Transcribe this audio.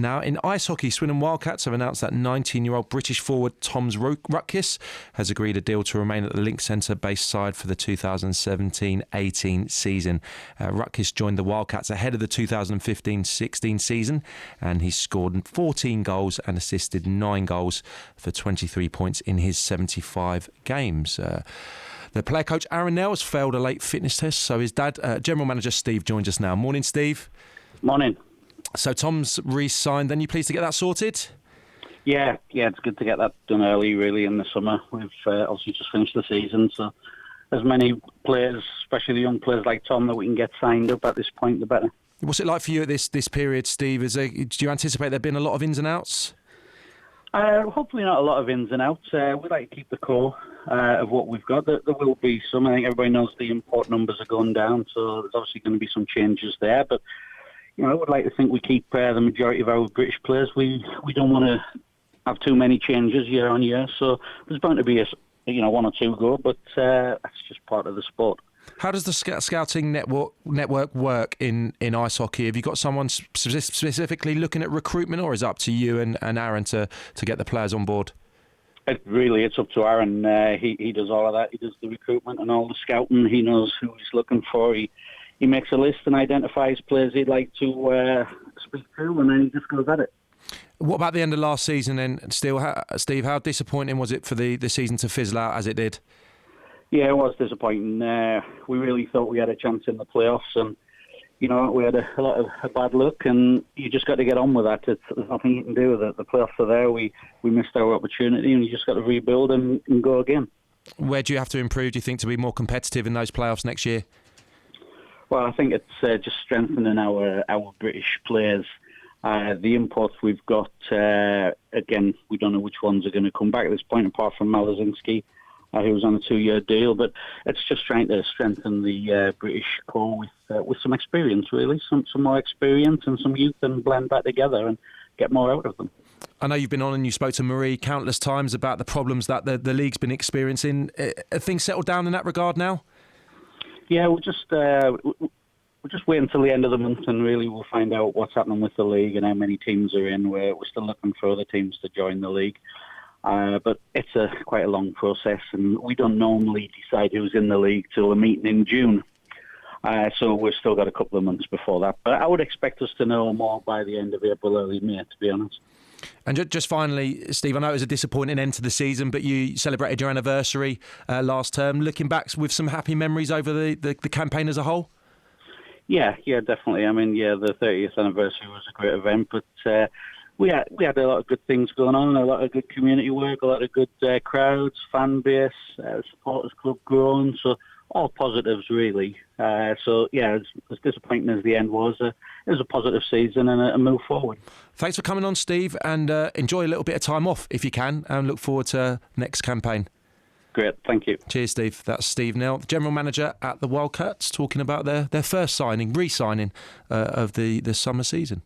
Now, in ice hockey, Swindon Wildcats have announced that 19-year-old British forward Toms Rutkiss has agreed a deal to remain at the Link Centre-based side for the 2017-18 season. Rutkiss joined the Wildcats ahead of the 2015-16 season, and he's scored 14 goals and assisted 9 goals for 23 points in his 75 games. The player coach Aaron Nell has failed a late fitness test, so his dad, General Manager Steve, joins us now. Morning, Steve. Morning. So Tom's re-signed. Then you pleased to get that sorted? Yeah, it's good to get that done early, really, in the summer. We've obviously just finished the season, so as many players, especially the young players like Tom, that we can get signed up at this point, the better. What's it like for you at this period, Steve? Do you anticipate there being a lot of ins and outs? Hopefully not a lot of ins and outs. We like to keep the core of what we've got. There will be some. I think everybody knows the import numbers are going down, so there's obviously going to be some changes there, but I would like to think we keep the majority of our British players. We don't want to have too many changes year on year, so there's bound to be one or two go, but that's just part of the sport. How does the scouting network work in ice hockey? Have you got someone specifically looking at recruitment, or is it up to you and Aaron to get the players on board? It's up to Aaron. He does all of that. He does the recruitment and all the scouting. He knows who he's looking for. He makes a list and identifies players he'd like to speak to, and then he just goes at it. What about the end of last season then, Steve? How disappointing was it for the season to fizzle out as it did? Yeah, it was disappointing. We really thought we had a chance in the playoffs, and we had a lot of bad luck, and you just got to get on with that. There's nothing you can do with it. The playoffs are there. We missed our opportunity, and you just got to rebuild and go again. Where do you have to improve, do you think, to be more competitive in those playoffs next year? Well, I think it's just strengthening our British players. The imports we've got, again, we don't know which ones are going to come back at this point, apart from Malazinski, who was on a 2-year deal. But it's just trying to strengthen the British core with some experience, really, some more experience and some youth, and blend that together and get more out of them. I know you've been on and you spoke to Marie countless times about the problems that the league's been experiencing. Are things settled down in that regard now? Yeah, we'll just wait until the end of the month, and really we'll find out what's happening with the league and how many teams are in. We're still looking for other teams to join the league, but it's quite a long process, and we don't normally decide who's in the league till a meeting in June. So we've still got a couple of months before that. But I would expect us to know more by the end of April, early May, to be honest. And just finally, Steve, I know it was a disappointing end to the season, but you celebrated your anniversary last term. Looking back with some happy memories over the campaign as a whole? Yeah, definitely. I mean, the 30th anniversary was a great event, but we had a lot of good things going on, a lot of good community work, a lot of good crowds, fan base, supporters club growing, so all positives, really. As disappointing as the end was, it was a positive season and a move forward. Thanks for coming on, Steve, and enjoy a little bit of time off if you can, and look forward to next campaign. Great, thank you. Cheers, Steve. That's Steve Nell, General Manager at the Wildcats, talking about their first re-signing of the summer season.